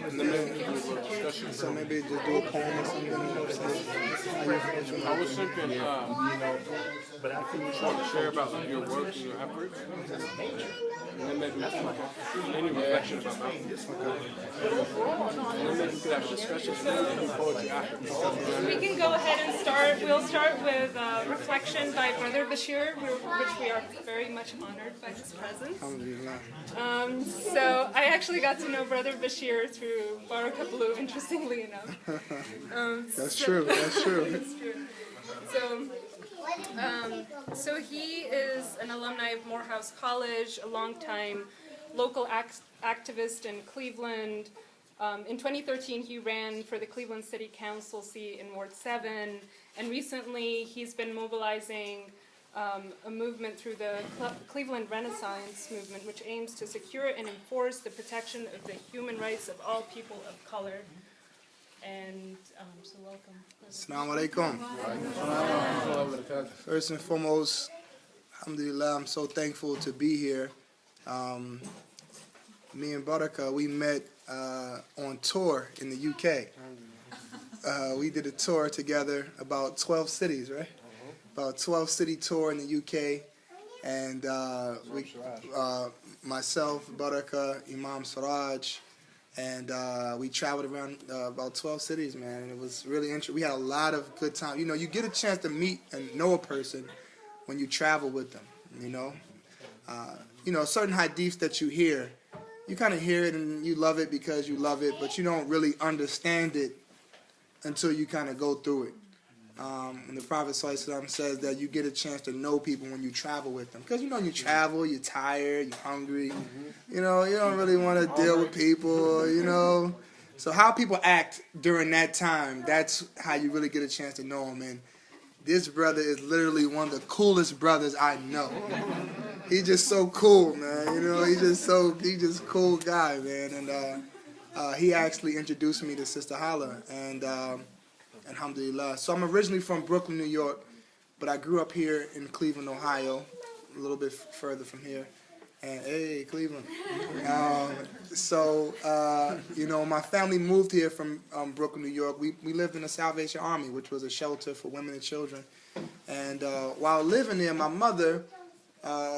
And then maybe we can do a little discussion. So maybe just do a poem or something. I was thinking, trying to share about like, your work and your efforts. And then maybe any reflection about that. And then maybe we could have a discussion and poetry after. We can go ahead and start. We'll start with reflection by Brother Basheer, which we are very much honored by his presence. So I actually got to know Brother Basheer through Baraka Blue, interestingly enough. That's true. That's true. That's true. So he is an alumni of Morehouse College, a longtime local activist in Cleveland. In 2013, he ran for the Cleveland City Council seat in Ward 7, and recently he's been mobilizing a movement through the Cleveland Renaissance Movement, which aims to secure and enforce the protection of the human rights of all people of color. And so welcome. Assalamu alaikum. First and foremost, alhamdulillah, I'm so thankful to be here. Me and Baraka, we met on tour in the UK. We did a tour together, about 12 cities, right? About 12 city tour in the UK. And myself, Baraka, Imam Siraj, and we traveled around about 12 cities, man, and it was really interesting. We had a lot of good time. You know, you get a chance to meet and know a person when you travel with them, you know. Certain hadiths that you hear, you kind of hear it and you love it because you love it, but you don't really understand it until you kind of go through it. And the Prophet ﷺ says that you get a chance to know people when you travel with them. Because, you know, you travel, you're tired, you're hungry. You know, you don't really want to deal with people, you know. So how people act during that time, that's how you really get a chance to know them. And this brother is literally one of the coolest brothers I know. He's just so cool, man. You know, he's just cool guy, man. And he actually introduced me to Sister Hala. And alhamdulillah. So I'm originally from Brooklyn, New York, but I grew up here in Cleveland, Ohio, a little bit further from here. And hey, Cleveland. My family moved here from Brooklyn, New York. We lived in the Salvation Army, which was a shelter for women and children. And while living there, my mother,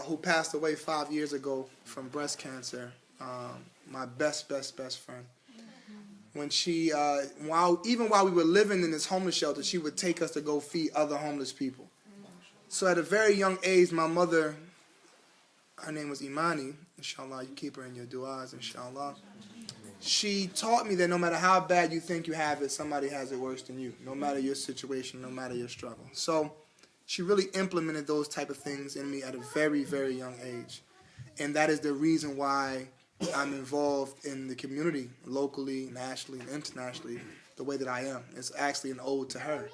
who passed away 5 years ago from breast cancer, my best friend, when she, while we were living in this homeless shelter, she would take us to go feed other homeless people. So at a very young age, my mother, her name was Imani, inshallah, you keep her in your du'as, inshallah. She taught me that no matter how bad you think you have it, somebody has it worse than you, no matter your situation, no matter your struggle. So she really implemented those type of things in me at a very, very young age. And that is the reason why I'm involved in the community, locally, nationally, and internationally, the way that I am. It's actually an ode to her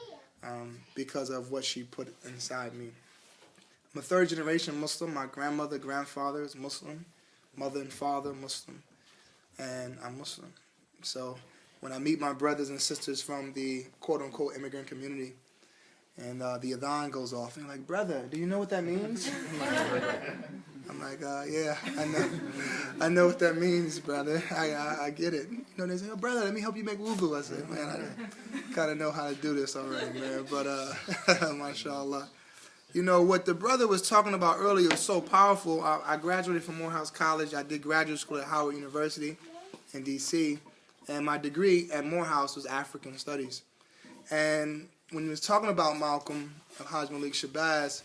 because of what she put inside me. I'm a third-generation Muslim. My grandmother, grandfather is Muslim. Mother and father, Muslim. And I'm Muslim. So when I meet my brothers and sisters from the quote-unquote immigrant community, and the adhan goes off, and they're like, brother, do you know what that means? I'm like, yeah, I know what that means, brother. I get it. You know, they say, oh, brother, let me help you make wudu. I said, man, I kind of know how to do this already, man. But, mashallah. You know, what the brother was talking about earlier was so powerful. I graduated from Morehouse College. I did graduate school at Howard University in D.C., and my degree at Morehouse was African Studies. And when he was talking about Malcom, Haj Malik Shabazz,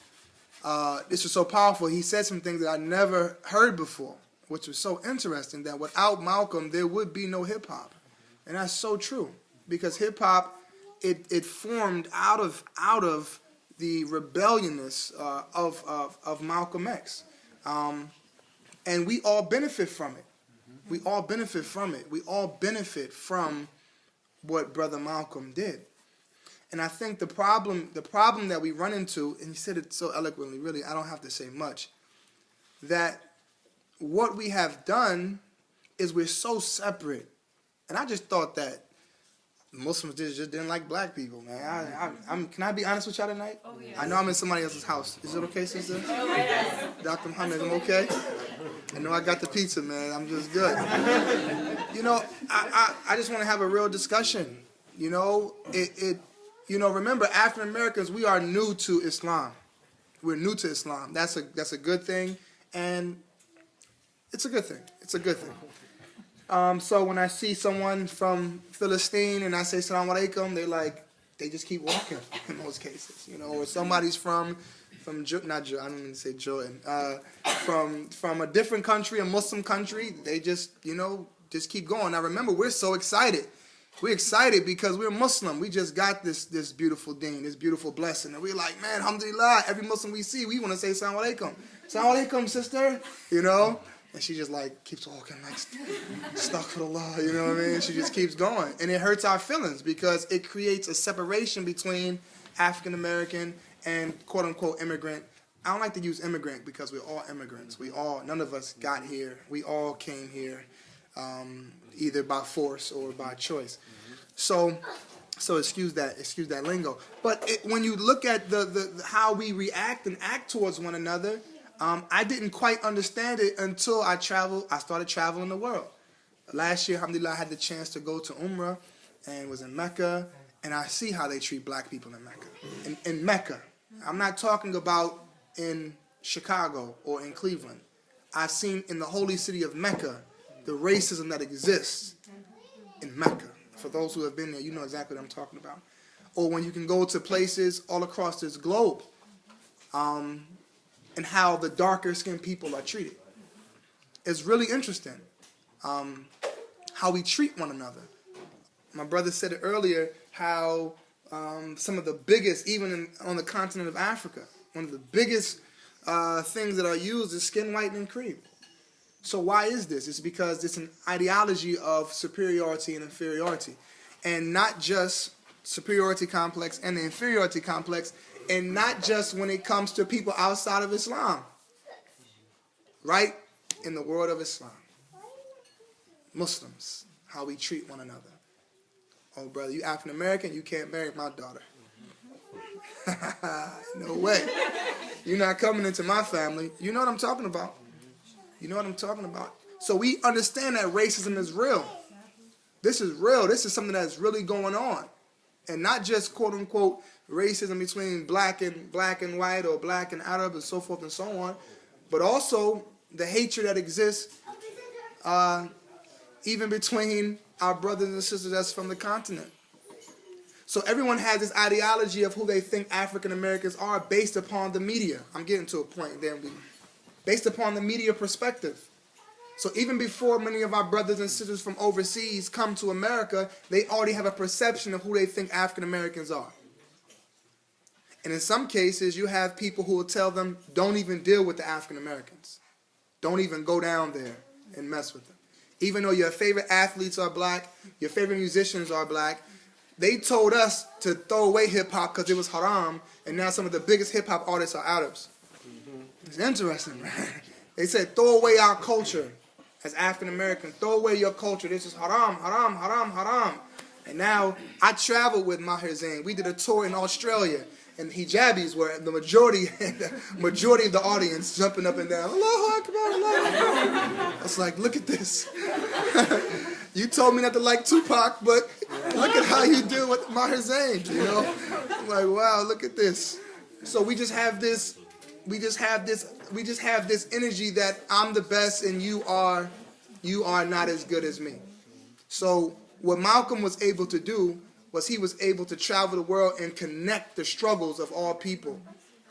this was so powerful. He said some things that I never heard before, which was so interesting, that without Malcom, there would be no hip-hop. And that's so true, because hip-hop, it formed out of the rebelliousness of Malcolm X. And we all benefit from it. We all benefit from it. We all benefit from what Brother Malcolm did. And I think the problem that we run into, and he said it so eloquently, really, I don't have to say much, that what we have done is we're so separate. And I just thought that Muslims just didn't like black people, man. Can I be honest with y'all tonight? Oh, yes. I know I'm in somebody else's house. Is it okay, sister? Oh, yes. Dr. Muhammad, I'm okay? I know I got the pizza, man. I'm just good. You know, I just want to have a real discussion. You know, remember, African Americans, we are new to Islam. We're new to Islam. That's a good thing, and it's a good thing. It's a good thing. So when I see someone from Philistine and I say Salaam Alaikum, they just keep walking in most cases. You know, or somebody's from I don't mean to say Jordan, from a different country, a Muslim country, they just keep going. Now remember, we're so excited. We're excited because we're Muslim. We just got this beautiful deen, this beautiful blessing. And we're like, man, alhamdulillah, every Muslim we see, we want to say Salaam Alaikum. Salaam Alaikum, sister. You know? And she just keeps walking astaghfirullah, you know what I mean? She just keeps going. And it hurts our feelings because it creates a separation between African American and quote unquote immigrant. I don't like to use immigrant because we're all immigrants. None of us got here. We all came here either by force or by choice. So excuse that lingo. But when you look at the how we react and act towards one another, I didn't quite understand it until I started traveling the world. Last year, alhamdulillah, I had the chance to go to Umrah and was in Mecca, and I see how they treat black people in Mecca. In Mecca. I'm not talking about in Chicago or in Cleveland. I've seen in the holy city of Mecca the racism that exists in Mecca. For those who have been there, you know exactly what I'm talking about. Or when you can go to places all across this globe, and how the darker skinned people are treated. It's really interesting how we treat one another. My brother said it earlier, how some of the biggest, even on the continent of Africa, one of the biggest things that are used is skin whitening cream. So why is this? It's because it's an ideology of superiority and inferiority. And not just superiority complex and the inferiority complex, and not just when it comes to people outside of Islam. Right? In the world of Islam. Muslims, how we treat one another. Oh, brother, you African American, you can't marry my daughter. No way. You're not coming into my family. You know what I'm talking about. You know what I'm talking about. So we understand that racism is real. This is real. This is something that's really going on. And not just quote unquote racism between black and white or black and Arab and so forth and so on, but also the hatred that exists even between our brothers and sisters that's from the continent. So everyone has this ideology of who they think African Americans are based upon the media. I'm getting to a point there. Based upon the media perspective. So even before many of our brothers and sisters from overseas come to America, they already have a perception of who they think African Americans are. And in some cases, you have people who will tell them, don't even deal with the African Americans. Don't even go down there and mess with them. Even though your favorite athletes are black, your favorite musicians are black, they told us to throw away hip-hop because it was haram, and now some of the biggest hip-hop artists are Arabs. It's interesting, man. They said, throw away our culture as African American. Throw away your culture. This is haram, haram, haram, haram. And now I traveled with Mahir Zain. We did a tour in Australia, and hijabis were the majority of the audience jumping up and down. Allahu Akbar, Allahu Akbar. I was like, look at this. You told me not to like Tupac, but look at how you deal with Mahir Zain. You know, I'm like, wow, look at this. So we just have this energy that I'm the best and you are not as good as me. So what Malcolm was able to do was he was able to travel the world and connect the struggles of all people.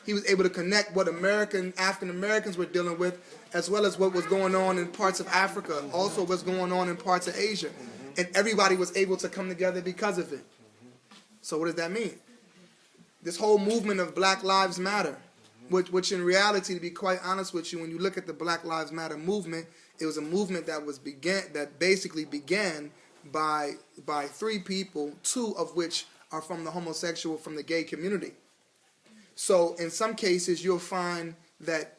He was able to connect what African Americans were dealing with, as well as what was going on in parts of Africa, also what's going on in parts of Asia. And everybody was able to come together because of it. So what does that mean? This whole movement of Black Lives Matter, which in reality, to be quite honest with you, when you look at the Black Lives Matter movement, it was a movement that basically began by three people, two of which are from the gay community. So in some cases, you'll find that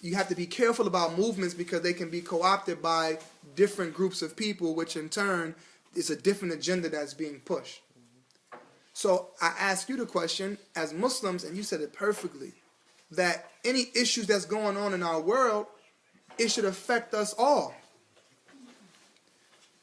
you have to be careful about movements because they can be co-opted by different groups of people, which in turn is a different agenda that's being pushed. So I ask you the question, as Muslims, and you said it perfectly, that any issues that's going on in our world, it should affect us all.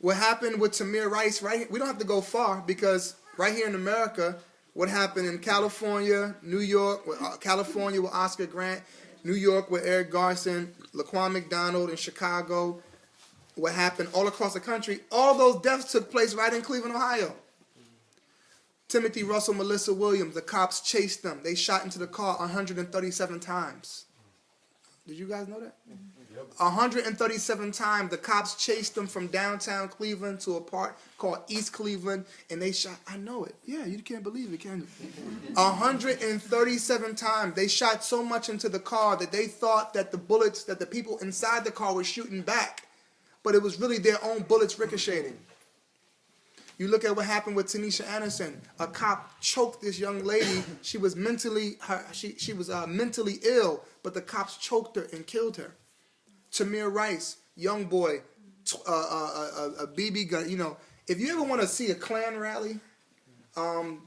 What happened with Tamir Rice, right? We don't have to go far because right here in America, what happened in California, New York, California with Oscar Grant, New York with Eric Garson, Laquan McDonald in Chicago, what happened all across the country, all those deaths took place right in Cleveland, Ohio. Timothy Russell, Melissa Williams, the cops chased them. They shot into the car 137 times. Did you guys know that? 137 times the cops chased them from downtown Cleveland to a part called East Cleveland, and they shot, I know it. Yeah, you can't believe it, can you? 137 times. They shot so much into the car that they thought that the bullets, that the people inside the car were shooting back, but it was really their own bullets ricocheting. You look at what happened with Tanisha Anderson. A cop choked this young lady. She was mentally mentally ill, but the cops choked her and killed her. Tamir Rice, young boy, a BB gun. You know, if you ever want to see a Klan rally,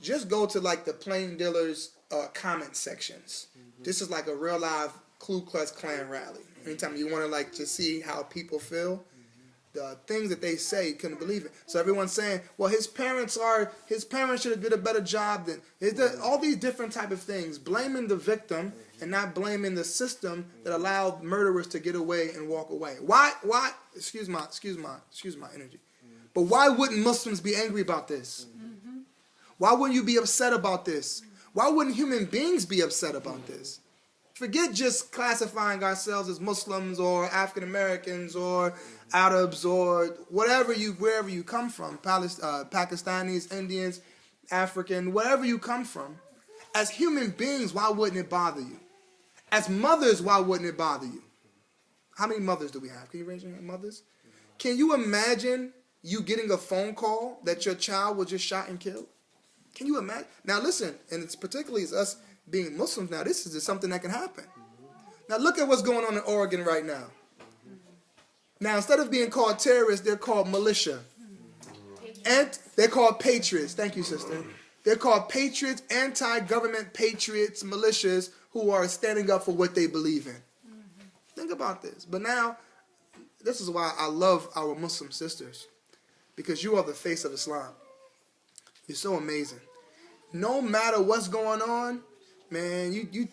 just go to like the Plain Dealers comment sections. This is like a real live Ku Klux Klan rally. Anytime you want to like to see how people feel, the things that they say, you couldn't believe it. So everyone's saying, well, his parents should have did a better job than all these different type of things, blaming the victim and not blaming the system that allowed murderers to get away and walk away. Why? Excuse my energy. But why wouldn't Muslims be angry about this? Why wouldn't you be upset about this? Why wouldn't human beings be upset about this? Forget just classifying ourselves as Muslims or African Americans or Arabs or wherever you come from, Pakistanis, Indians, African, wherever you come from. As human beings, why wouldn't it bother you? As mothers, why wouldn't it bother you? How many mothers do we have? Can you raise your hand, mothers? Can you imagine you getting a phone call that your child was just shot and killed? Can you imagine? Now listen, and it's particularly us being Muslims now, this is just something that can happen. Now look at what's going on in Oregon right now. Now instead of being called terrorists, they're called militia. And they're called patriots. Thank you, sister. They're called patriots, anti-government patriots, militias who are standing up for what they believe in. Think about this. But now, this is why I love our Muslim sisters. Because you are the face of Islam. You're so amazing. No matter what's going on, man, you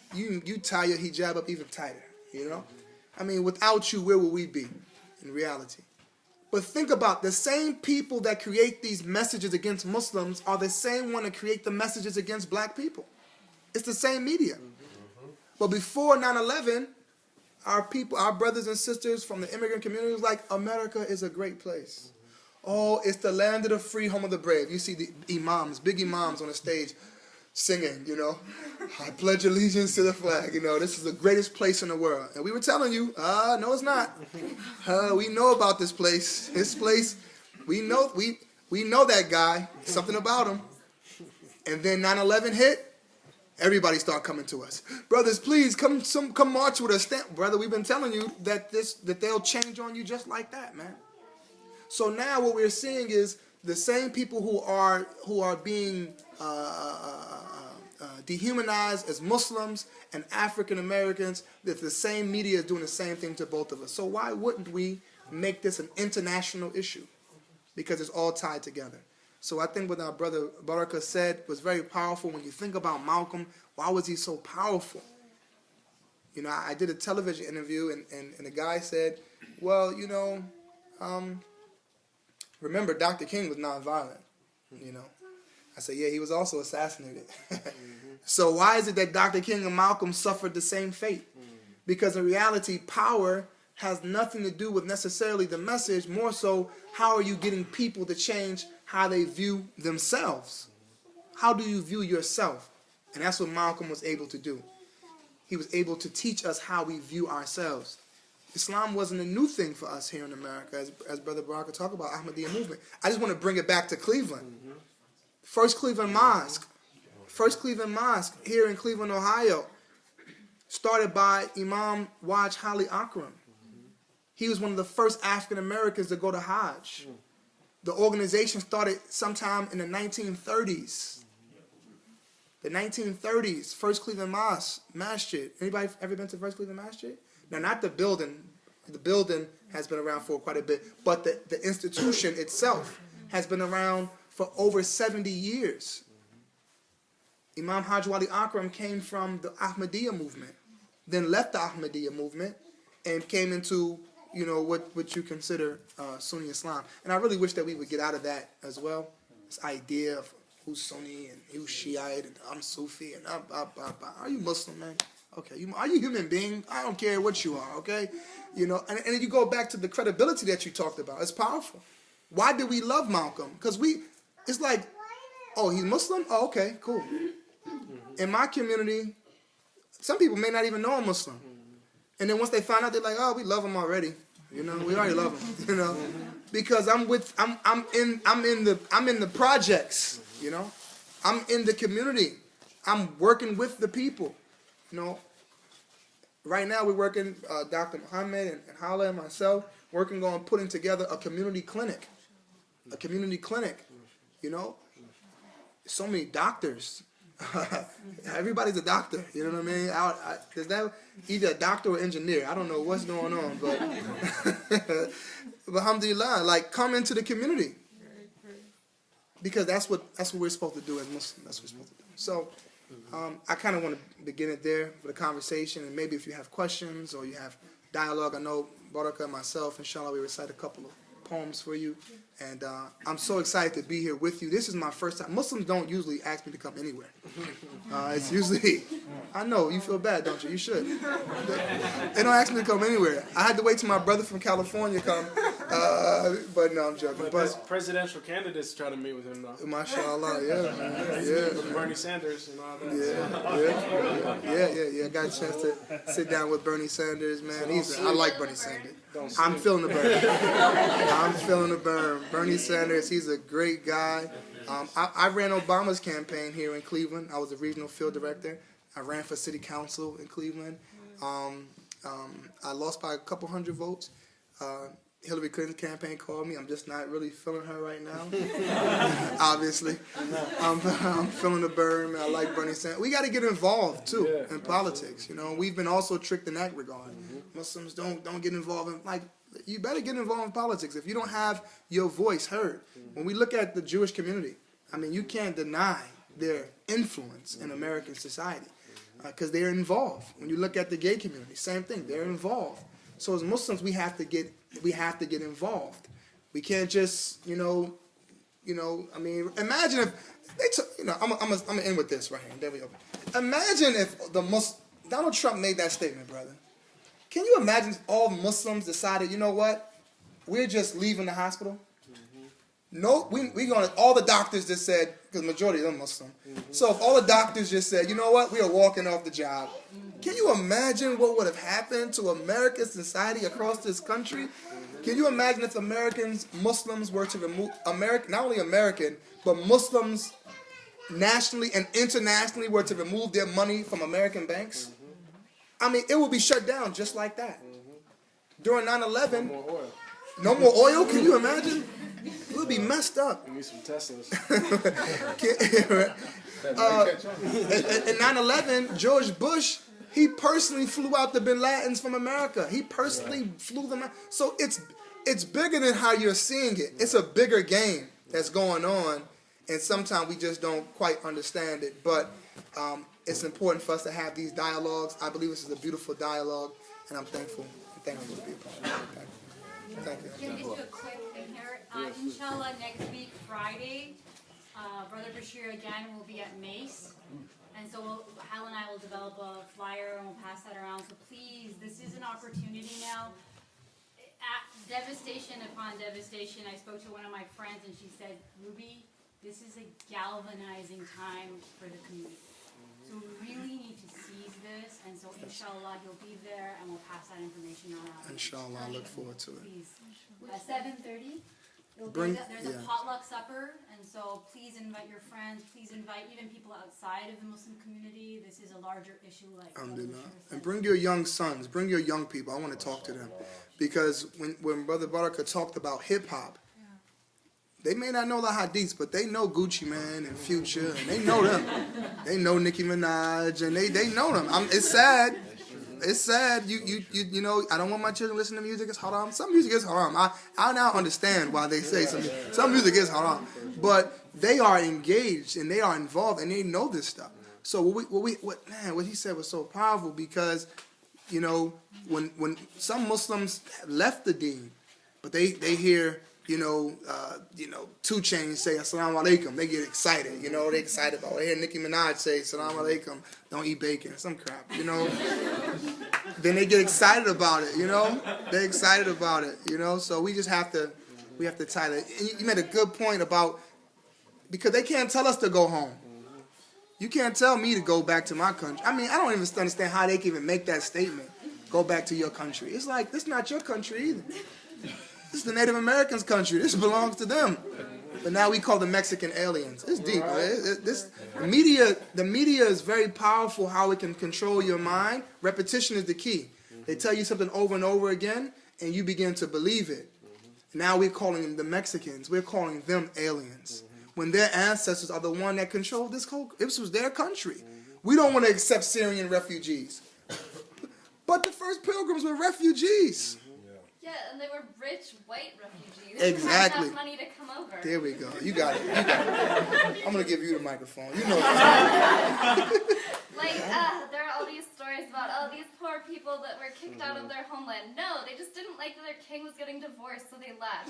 tie your hijab up even tighter, you know? I mean, without you, where would we be in reality? But think about the same people that create these messages against Muslims are the same one that create the messages against black people. It's the same media. But before 9/11, our people, our brothers and sisters from the immigrant community was like, America is a great place. Oh, it's the land of the free, home of the brave. You see the imams, big imams on the stage singing, you know, I pledge allegiance to the flag, you know, this is the greatest place in the world. And we were telling you, no it's not. We know about this place. This place, we know that guy, something about him. And then 9/11 hit, everybody started coming to us. Brothers, please come march with us. Brother, we've been telling you that they'll change on you just like that, man. So now what we're seeing is the same people who are being dehumanized as Muslims and African Americans, that the same media is doing the same thing to both of us. So why wouldn't we make this an international issue? Because it's all tied together. So I think what our brother Baraka said was very powerful. When you think about Malcolm, why was he so powerful? You know, I did a television interview and the guy said, well, you know, remember Dr. King was nonviolent, you know. I said, yeah, he was also assassinated. So why is it that Dr. King and Malcolm suffered the same fate? Because in reality, power has nothing to do with necessarily the message, more so how are you getting people to change how they view themselves? How do you view yourself? And that's what Malcolm was able to do. He was able to teach us how we view ourselves. Islam wasn't a new thing for us here in America, as Brother Baraka talked about, Ahmadiyya movement. I just want to bring it back to Cleveland. First Cleveland Mosque here in Cleveland, Ohio, started by Imam Waj Hali Akram. He was one of the first African Americans to go to Hajj. The organization started sometime in the 1930s. The 1930s, First Cleveland Mosque, Masjid. Anybody ever been to First Cleveland Masjid? Now, not the building, the building has been around for quite a bit, but the institution itself has been around for over 70 years. Imam Hajj Wali Akram came from the Ahmadiyya movement, then left the Ahmadiyya movement, and came into, you know, what you consider Sunni Islam. And I really wish that we would get out of that as well. This idea of who's Sunni and who's Shiite and I'm Sufi and are you Muslim, man? Okay, are you a human being? I don't care what you are, okay? You know, and then you go back to the credibility that you talked about. It's powerful. Why do we love Malcolm? Because it's like, oh, he's Muslim? Oh, okay, cool. In my community, some people may not even know I'm Muslim. And then once they find out, they're like, oh, we love him already. You know, we already love him, you know? Because I'm in the projects, you know? I'm in the community. I'm working with the people. You know, right now we're working, Dr. Muhammad and Hala and myself, working on putting together a community clinic. A community clinic, you know. So many doctors. Everybody's a doctor, you know what I mean? Is that either a doctor or engineer? I don't know what's going on, but alhamdulillah, like come into the community. Because that's what we're supposed to do as Muslims. That's what we're supposed to do. So I kind of want to begin it there with a conversation, and maybe if you have questions or you have dialogue, I know Baraka and myself, inshallah, we recite a couple of poems for you, and I'm so excited to be here with you. This is my first time. Muslims don't usually ask me to come anywhere. It's usually, I know, you feel bad, don't you? You should. They don't ask me to come anywhere. I had to wait till my brother from California come, but no, I'm joking. But presidential candidates try to meet with him, though. MashaAllah, yeah. Bernie Sanders and all that. Yeah. I got a chance to sit down with Bernie Sanders, man. I like Bernie Sanders. I'm feeling the burn. Bernie Sanders, he's a great guy. I ran Obama's campaign here in Cleveland. I was the regional field director. I ran for city council in Cleveland. I lost by a couple hundred votes. Hillary Clinton's campaign called me. I'm just not really feeling her right now. Obviously. I'm feeling the burn. I like Bernie Sanders. We got to get involved, too, in politics. You know, we've been also tricked in that regard. Muslims don't get involved in, like, you better get involved in politics if you don't have your voice heard. When we look at the Jewish community, I mean, you can't deny their influence in American society because they're involved. When you look at the gay community, same thing, they're involved. So as Muslims, we have to get involved. We can't just, I mean, imagine if they took, I'm gonna end with this right here. There we go. Imagine if Donald Trump made that statement, brother. Can you imagine if all Muslims decided, you know what, we're just leaving the hospital? No, all the doctors just said, because the majority of them Muslim. So if all the doctors just said, you know what, we are walking off the job. Can you imagine what would have happened to American society across this country? Can you imagine if Muslims were to remove, not only American, but Muslims nationally and internationally were to remove their money from American banks? I mean, it would be shut down just like that. During 9/11, no more oil? Can you imagine? It would be messed up. We need some Teslas. In 9/11, George Bush, he personally flew out the Bin Ladens from America. He personally flew them out. So it's bigger than how you're seeing it. It's a bigger game that's going on, and sometimes we just don't quite understand it. But it's important for us to have these dialogues. I believe this is a beautiful dialogue, and I'm thankful. I'm thankful to be a part of it. Thank you. Can we just do a quick thing here? Inshallah, next week, Friday, Brother Basheer again will be at Mace. And so Hal and I will develop a flyer and we'll pass that around. So please, this is an opportunity now. Devastation upon devastation. I spoke to one of my friends and she said, Ruby, this is a galvanizing time for the community. So we really need to seize this, and so inshallah you'll be there, and we'll pass that information on. Inshallah, I look forward to it. Please. 7:30. There's a potluck supper, and so please invite your friends. Please invite even people outside of the Muslim community. This is a larger issue, like. And bring your young sons, bring your young people. I want to talk to them, because when Brother Baraka talked about hip hop. They may not know the hadiths, but they know Gucci Man and Future, and they know them. They know Nicki Minaj, and they know them. It's sad. It's sad. You know, I don't want my children listening to music. It's haram. Some music is haram. I now understand why they say some music is haram. But they are engaged and they are involved and they know this stuff. So what he said was so powerful because, you know, when some Muslims left the deen, but they hear, you know, 2 Chainz say Assalamu alaikum, they get excited. You know, they excited about it. They hear Nicki Minaj say Assalamu alaikum, don't eat bacon, some crap. You know, then they get excited about it. You know, they're excited about it. You know, so we have to tie that. And you made a good point about because they can't tell us to go home. You can't tell me to go back to my country. I mean, I don't even understand how they can even make that statement. Go back to your country. It's like, this is not your country either. This is the Native Americans' country. This belongs to them. But now we call them Mexican aliens. It's deep. The media is very powerful how it can control your mind. Repetition is the key. They tell you something over and over again, and you begin to believe it. Now we're calling them the Mexicans. We're calling them aliens. When their ancestors are the one that controlled this was their country. We don't want to accept Syrian refugees. But the first pilgrims were refugees. Yeah, and they were rich white refugees. Exactly. Who had enough money to come over. There we go. You got it. I'm going to give you the microphone. You know Like, there are all these stories about, these poor people that were kicked out of their homeland. No, they just didn't like that their king was getting divorced, so they left.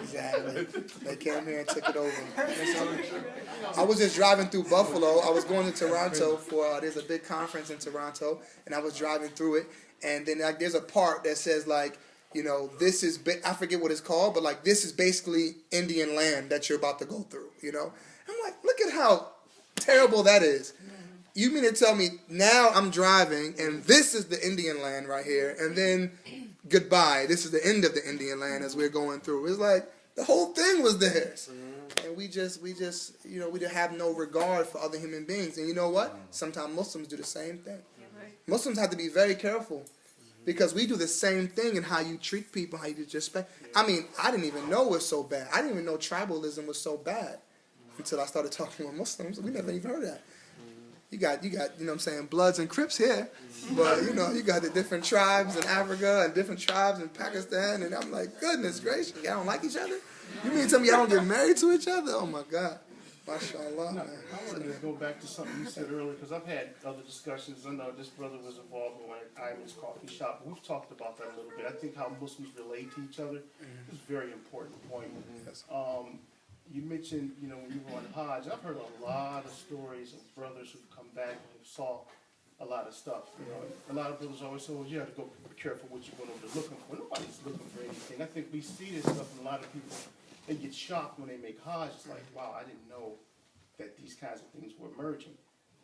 Exactly. They came here and took it over. I was just driving through Buffalo. I was going to Toronto for, there's a big conference in Toronto, and I was driving through it. And then there's a part that says, like, you know, this is, I forget what it's called, but, like, this is basically Indian land that you're about to go through, you know? I'm like, look at how terrible that is. You mean to tell me now I'm driving and this is the Indian land right here, and then goodbye, this is the end of the Indian land as we're going through. It's like the whole thing was theirs. And we just, you know, we have no regard for other human beings. And you know what? Sometimes Muslims do the same thing. Muslims have to be very careful because we do the same thing in how you treat people, how you disrespect. I mean, I didn't even know it was so bad. I didn't even know tribalism was so bad until I started talking with Muslims. We never even heard that. You got, you know what I'm saying, Bloods and Crips here, but, you know, you got the different tribes in Africa and different tribes in Pakistan, and I'm like, goodness gracious, y'all don't like each other? You mean to tell me y'all don't get married to each other? Oh, my God. MashaAllah, man. I wanted to go back to something you said earlier, because I've had other discussions. I know this brother was involved in Ivan's coffee shop. We've talked about that a little bit. I think how Muslims relate to each other is a very important point. You mentioned, you know, when you were on Hajj, I've heard a lot of stories of brothers who've come back and saw a lot of stuff. You know, a lot of brothers always say, well, you have to go be careful what you're going over there looking for. Nobody's looking for anything. I think we see this stuff in a lot of people. They get shocked when they make Hajj. It's like, wow, I didn't know that these kinds of things were emerging.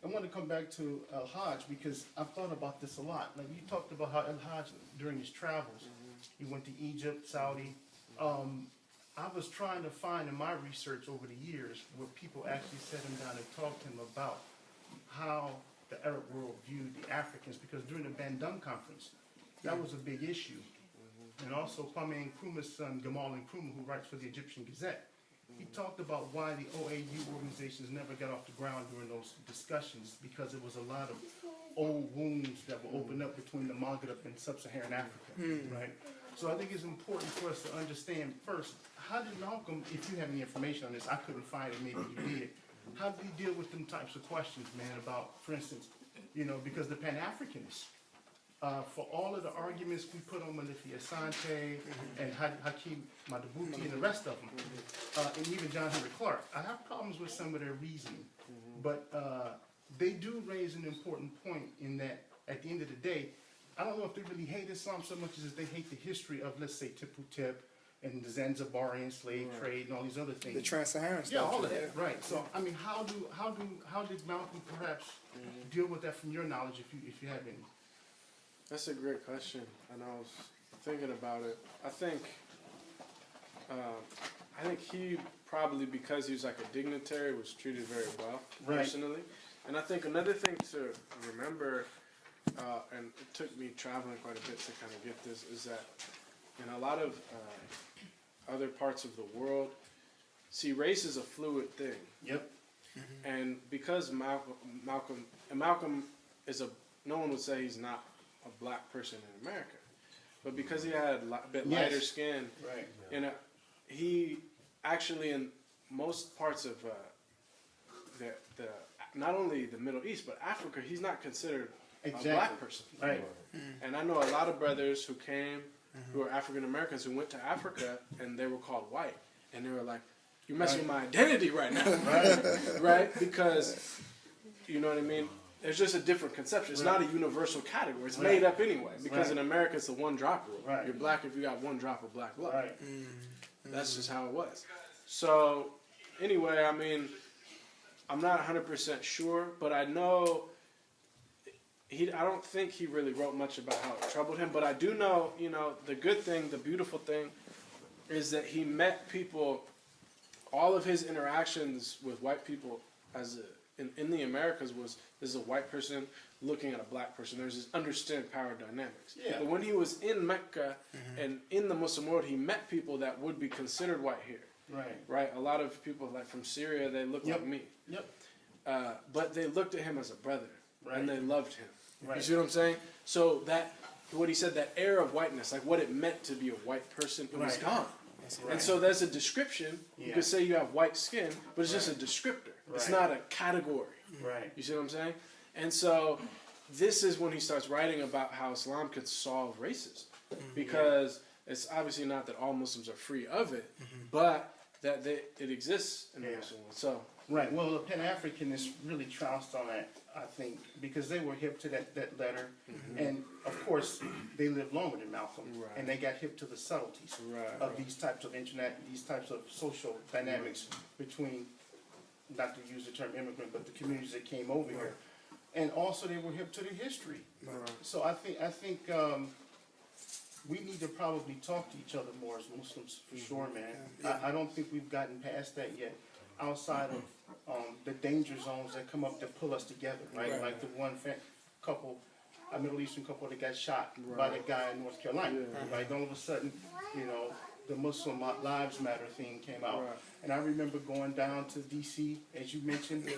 I want to come back to Al-Hajj because I've thought about this a lot. Like you talked about how Al-Hajj, during his travels, he went to Egypt, Saudi. I was trying to find in my research over the years where people actually sat him down and talked to him about how the Arab world viewed the Africans, because during the Bandung conference, that was a big issue. And also Kwame Nkrumah's son, Gamal Nkrumah, who writes for the Egyptian Gazette, he talked about why the OAU organizations never got off the ground during those discussions, because there was a lot of old wounds that were opened up between the Maghreb and sub-Saharan Africa, right? So I think it's important for us to understand first, how did Malcolm, if you have any information on this, I couldn't find it, maybe you did, how did he deal with them types of questions, man, about, for instance, you know, because the Pan-Africanists, for all of the arguments we put on Malifi Asante and Hakeem Madhubuti and the rest of them, and even John Henry Clark, I have problems with some of their reasoning, but they do raise an important point in that at the end of the day, I don't know if they really hate Islam so much as they hate the history of, let's say, Tipu Tip and the Zanzibarian slave trade and all these other things. The Trans-Saharan stuff. Yeah, all of that, right. So, I mean, how did Malcolm perhaps deal with that from your knowledge, if you have any? That's a great question, and I was thinking about it. I think he probably, because he was like a dignitary, was treated very well personally. And I think another thing to remember, and it took me traveling quite a bit to kind of get this, is that in a lot of other parts of the world, see, race is a fluid thing. Yep. And because Malcolm is no one would say he's not a black person in America. But because he had a bit lighter skin, Right. you know, he actually in most parts of the not only the Middle East but Africa, he's not considered a black person. Right. And I know a lot of brothers who came, who are African Americans, who went to Africa and they were called white, and they were like, "You're messing with my identity right now," right? Because you know what I mean. There's just a different conception. It's not a universal category. It's made up anyway. Because in America, it's a one-drop rule. Right. You're black if you got one drop of black blood. Right. That's just how it was. So, anyway, I mean, I'm not 100% sure, but I know I don't think he really wrote much about how it troubled him. But I do know, you know, the good thing, the beautiful thing, is that he met people. All of his interactions with white people in the Americas was, this is a white person looking at a black person. There's this understood power dynamics. Yeah. But when he was in Mecca and in the Muslim world, he met people that would be considered white here. Right. Right? A lot of people like from Syria, they look like me. Yep. But they looked at him as a brother. Right. And they loved him. Right. You see what I'm saying? So that, what he said, that air of whiteness, like what it meant to be a white person, it was gone. Right. And so there's a description. You could say you have white skin, but it's just a descriptor. It's not a category. Right. You see what I'm saying? And so this is when he starts writing about how Islam could solve racism. Because it's obviously not that all Muslims are free of it, but that it exists in the Muslim world. So, right. Well, the Pan-Africanists really trounced on that, I think, because they were hip to that letter. And, of course, they lived longer than Malcolm. Right. And they got hip to the subtleties of these types of these types of social dynamics between, not to use the term immigrant, but the communities that came over here. And also they were hip to the history. So I think we need to probably talk to each other more as Muslims, for sure, man. I don't think we've gotten past that yet, outside of the danger zones that come up that pull us together, right? Like the one couple, a Middle Eastern couple that got shot by that guy in North Carolina. Right? All of a sudden, you know, the Muslim Lives Matter thing came out. And I remember going down to D.C., as you mentioned,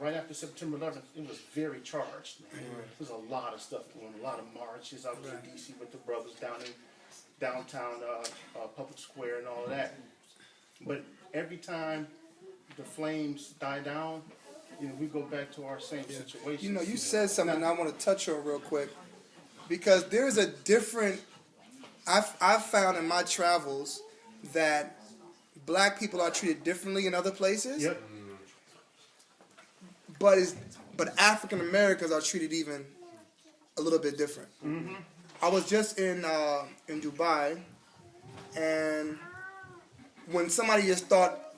right after September 11th, it was very charged. There was a lot of stuff going on, a lot of marches. I was in D.C. with the brothers down in downtown Public Square and all of that. But every time the flames die down, you know, we go back to our same situation. You know, you said something I want to touch on real quick, because there's a different. I've found in my travels that black people are treated differently in other places. Yep. But African Americans are treated even a little bit different. I was just in Dubai, and when somebody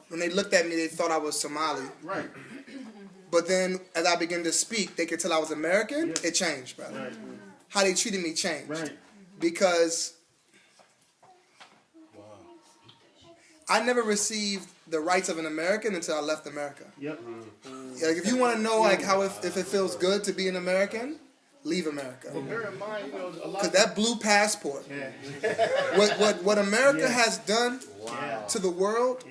when they looked at me, they thought I was Somali. Right. But then, as I began to speak, they could tell I was American. It changed, brother. Right. How they treated me changed. Right. Because I never received the rights of an American until I left America. Yep. Like, if you want to know, like, how if it feels good to be an American, leave America. But bear in mind, you know, a lot Because that blue passport, what America has done to the world,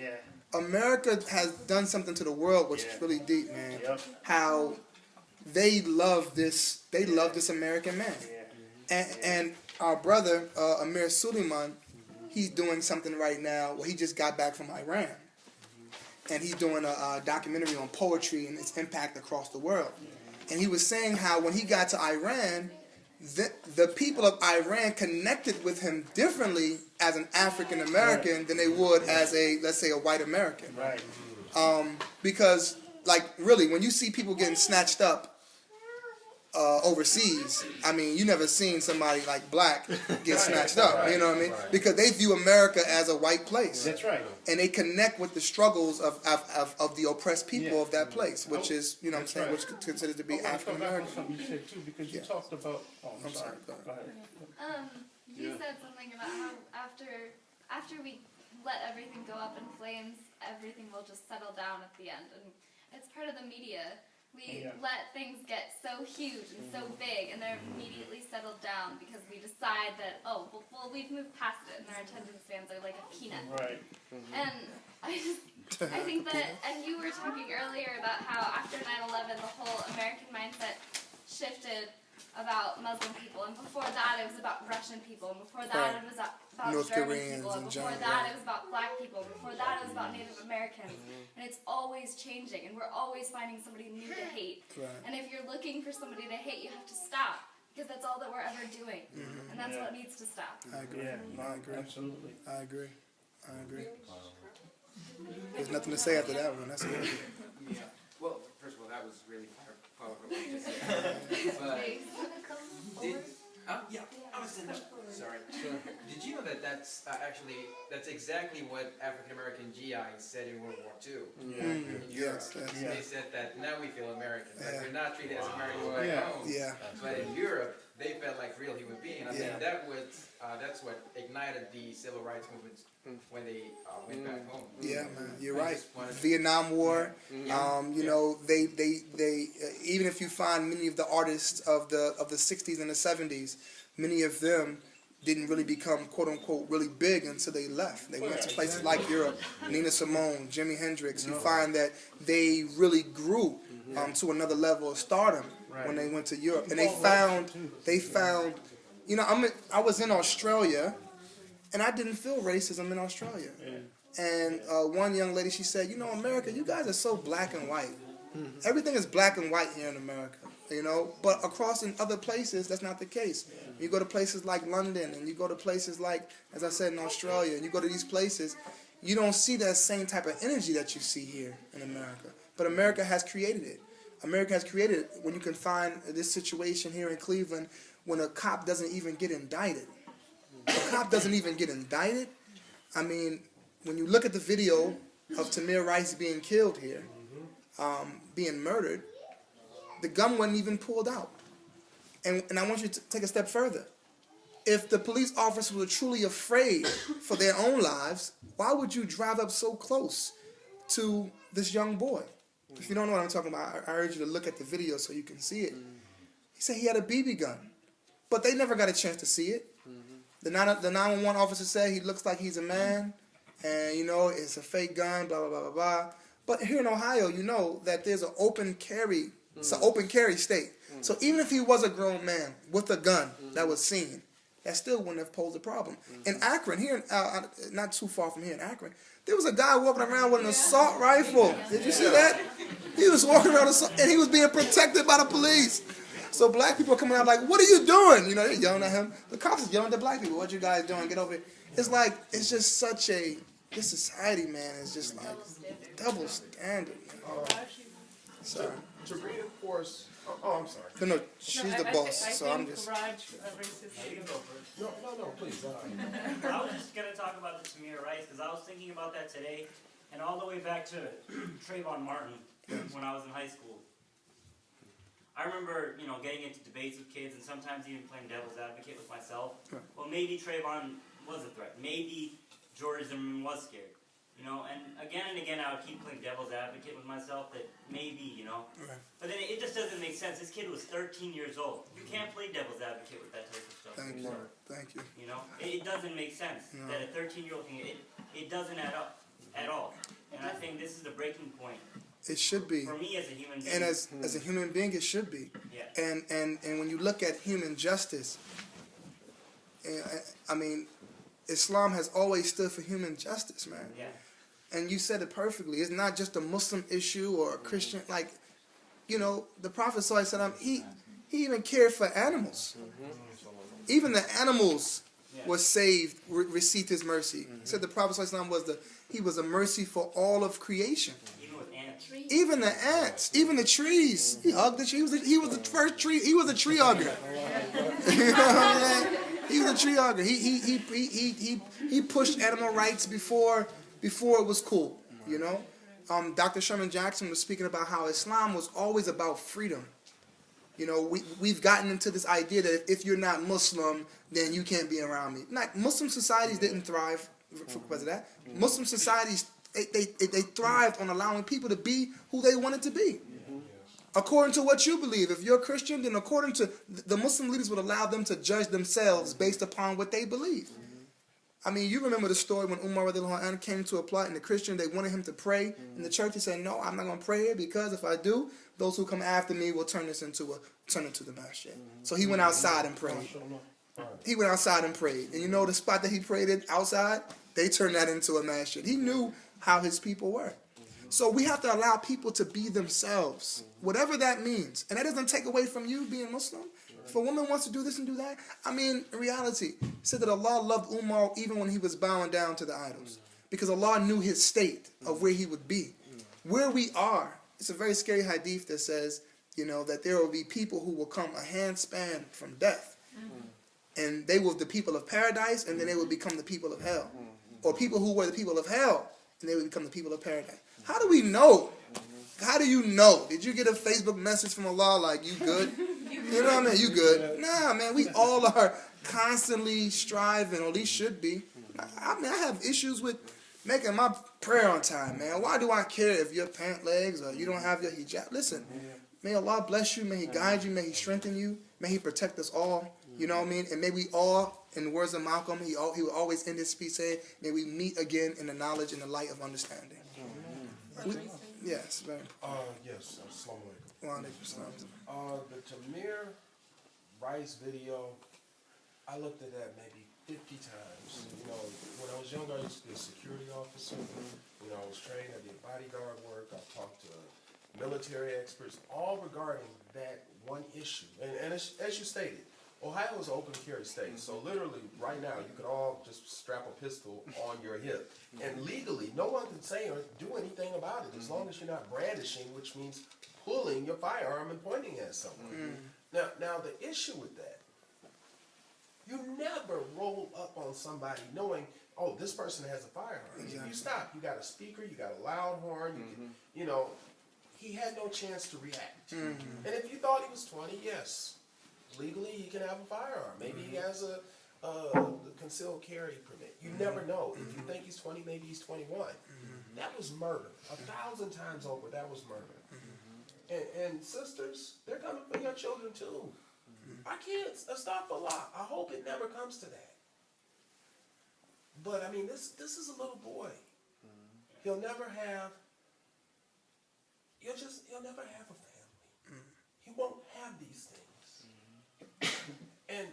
America has done something to the world which is really deep, man. How they love this American man. And our brother, Amir Suleiman, he's doing something right now. Well, he just got back from Iran. And he's doing a documentary on poetry and its impact across the world. And he was saying how when he got to Iran, the people of Iran connected with him differently as an African American than they would as let's say, a white American. Right. Because, like, really, when you see people getting snatched up overseas, I mean, you never seen somebody like black get snatched up, you know what I mean? Because they view America as a white place. That's right. And they connect with the struggles of the oppressed people of that place, which is, you know what I'm saying, which is considered to be African American. Something you said too, because you talked about. Oh, I'm sorry. Go ahead. You said something about how after we let everything go up in flames, everything will just settle down at the end, and it's part of the media. We let things get so huge and so big, and they're immediately settled down because we decide that, well, we've moved past it, and our attention spans are like a peanut. Right. And I think that, and you were talking earlier about how after 9/11, the whole American mindset shifted about Muslim people, and before that it was about Russian people, and before that it was about North German Koreans people, and and before German, that it was about black people, before that it was about Native Americans, and it's always changing, and we're always finding somebody new to hate. Right. And if you're looking for somebody to hate, you have to stop, because that's all that we're ever doing, and that's what needs to stop. I agree. I agree. Absolutely. I agree. I agree. There's nothing to say after that one. That's good. Yeah. Well, first of all, that was really powerful. What you just said. But yeah, I was sitting there. Sorry. Did you know that that's that's exactly what African American GIs said in World War II? In Europe. Yes, yes. They said that now we feel American. Like Yeah. we're not treated as Americans back home. Yeah. But in Europe, they felt like real human beings. I Yeah. think that's what ignited the civil rights movement when they went back home. Yeah, man, you're I right. just wanted to- Vietnam War. You know, they even if you find many of the artists of the 60s and the 70s, many of them didn't really become quote unquote really big until they left. They went to places like Europe. Nina Simone, Jimi Hendrix. You find that they really grew to another level of stardom when they went to Europe, and they found. You know, I was in Australia, and I didn't feel racism in Australia. And one young lady, she said, you know, America, you guys are so black and white. Everything is black and white here in America, you know. But across in other places, that's not the case. You go to places like London, and you go to places like, as I said, in Australia, and you go to these places, you don't see that same type of energy that you see here in America. But America has created it. America has created it when you can find this situation here in Cleveland when a cop doesn't even get indicted. A cop doesn't even get indicted. I mean, when you look at the video of Tamir Rice being killed here, being murdered, the gun wasn't even pulled out. And I want you to take a step further. If the police officers were truly afraid for their own lives, why would you drive up so close to this young boy? If you don't know what I'm talking about, I urge you to look at the video so you can see it. He said he had a BB gun, but they never got a chance to see it. The 911 officer said he looks like he's a man, and you know it's a fake gun, blah blah blah blah blah. But here in Ohio, you know that there's an open carry. It's an open carry state. So even if he was a grown man with a gun that was seen, that still wouldn't have posed a problem. In Akron, here, not too far from here in Akron, there was a guy walking around with an assault rifle. Did you see that? He was walking around and he was being protected by the police. So black people are coming out like, what are you doing? You know, they're yelling at him. The cops are yelling at black people. What you guys doing? Get over here. It's like, it's just such a, this society, man, is just like double standard. Sorry. To reinforce, I'm sorry. No, she's the boss, so I'm just. No, please. I was just going to talk about the Tamir Rice because I was thinking about that today and all the way back to Trayvon Martin when I was in high school. I remember, you know, getting into debates with kids and sometimes even playing devil's advocate with myself. Well, maybe Trayvon was a threat. Maybe George Zimmerman was scared. You know, and again I would keep playing devil's advocate with myself that maybe, you know. But then it just doesn't make sense. This kid was 13 years old. You can't play devil's advocate with that type of stuff. Thank you. Thank you. You know, it doesn't make sense that a 13-year-old thing, it doesn't add up at all. And I think this is the breaking point. It should be. For me as a human being. And as a human being, it should be. Yeah. And when you look at human justice, I mean, Islam has always stood for human justice, man. Yeah. And you said it perfectly. It's not just a Muslim issue or a Christian. Like, you know, the Prophet ﷺ, he even cared for animals. Even the animals were saved, received his mercy. He said the Prophet ﷺ was a mercy for all of creation. Even with ants. Even the ants, even the trees. He hugged the tree. He was the first tree. He was a tree hugger. You know what I'm saying? He was a tree hugger. He pushed animal rights before it was cool, you know. Dr. Sherman Jackson was speaking about how Islam was always about freedom. You know, we've gotten into this idea that if you're not Muslim, then you can't be around me. Like, Muslim societies didn't thrive because of that. Muslim societies, they thrived on allowing people to be who they wanted to be. According to what you believe. If you're a Christian, then according to the Muslim leaders would allow them to judge themselves based upon what they believe. I mean, you remember the story when Umar radiallahu anhu came to a plot in the Christian, they wanted him to pray in the church. He said, no, I'm not going to pray here because if I do, those who come after me will turn into the masjid. So he went outside and prayed. He went outside and prayed. And you know the spot that he prayed in outside? They turned that into a masjid. He knew how his people were. So we have to allow people to be themselves, whatever that means. And that doesn't take away from you being Muslim. If a woman wants to do this and do that, I mean, in reality, it said that Allah loved Umar even when he was bowing down to the idols. Because Allah knew his state of where he would be. Where we are, it's a very scary hadith that says, you know, that there will be people who will come a handspan from death. And they will be the people of paradise, and then they will become the people of hell. Or people who were the people of hell, and they will become the people of paradise. How do we know? How do you know? Did you get a Facebook message from Allah like, you good? You know what I mean? You good. Nah, man, we all are constantly striving, or at least should be. I mean, I have issues with making my prayer on time, man. Why do I care if you're pant legs or you don't have your hijab? Listen, may Allah bless you. May He guide you. May He strengthen you. May He protect us all. You know what I mean? And may we all, in the words of Malcom, he will always end his speech saying, may we meet again in the knowledge and the light of understanding. Yes, very important. Yes, assalamu alaikum. Wa alaikum salam. The Tamir Rice video, I looked at that maybe 50 times. You know, when I was younger, I used to be a security officer. You know, I was trained, I did bodyguard work, I talked to military experts, all regarding that one issue. And as you stated, Ohio is an open carry state, so literally right now you could all just strap a pistol on your hip. And legally, no one can say or do anything about it as long as you're not brandishing, which means pulling your firearm and pointing at someone. Now the issue with that, you never roll up on somebody knowing, oh, this person has a firearm. If you stop, you got a speaker, you got a loud horn, you know, he had no chance to react. And if you thought he was 20, yes. Legally, he can have a firearm. Maybe he has a concealed carry permit. You never know. If you think he's 20, maybe he's 21. That was murder. 1,000 times over, that was murder. And sisters, they're coming for your children too. Our kids, astaghfirullah. I hope it never comes to that. But I mean, this is a little boy. He'll never have. He'll never have a family. He won't have these things. And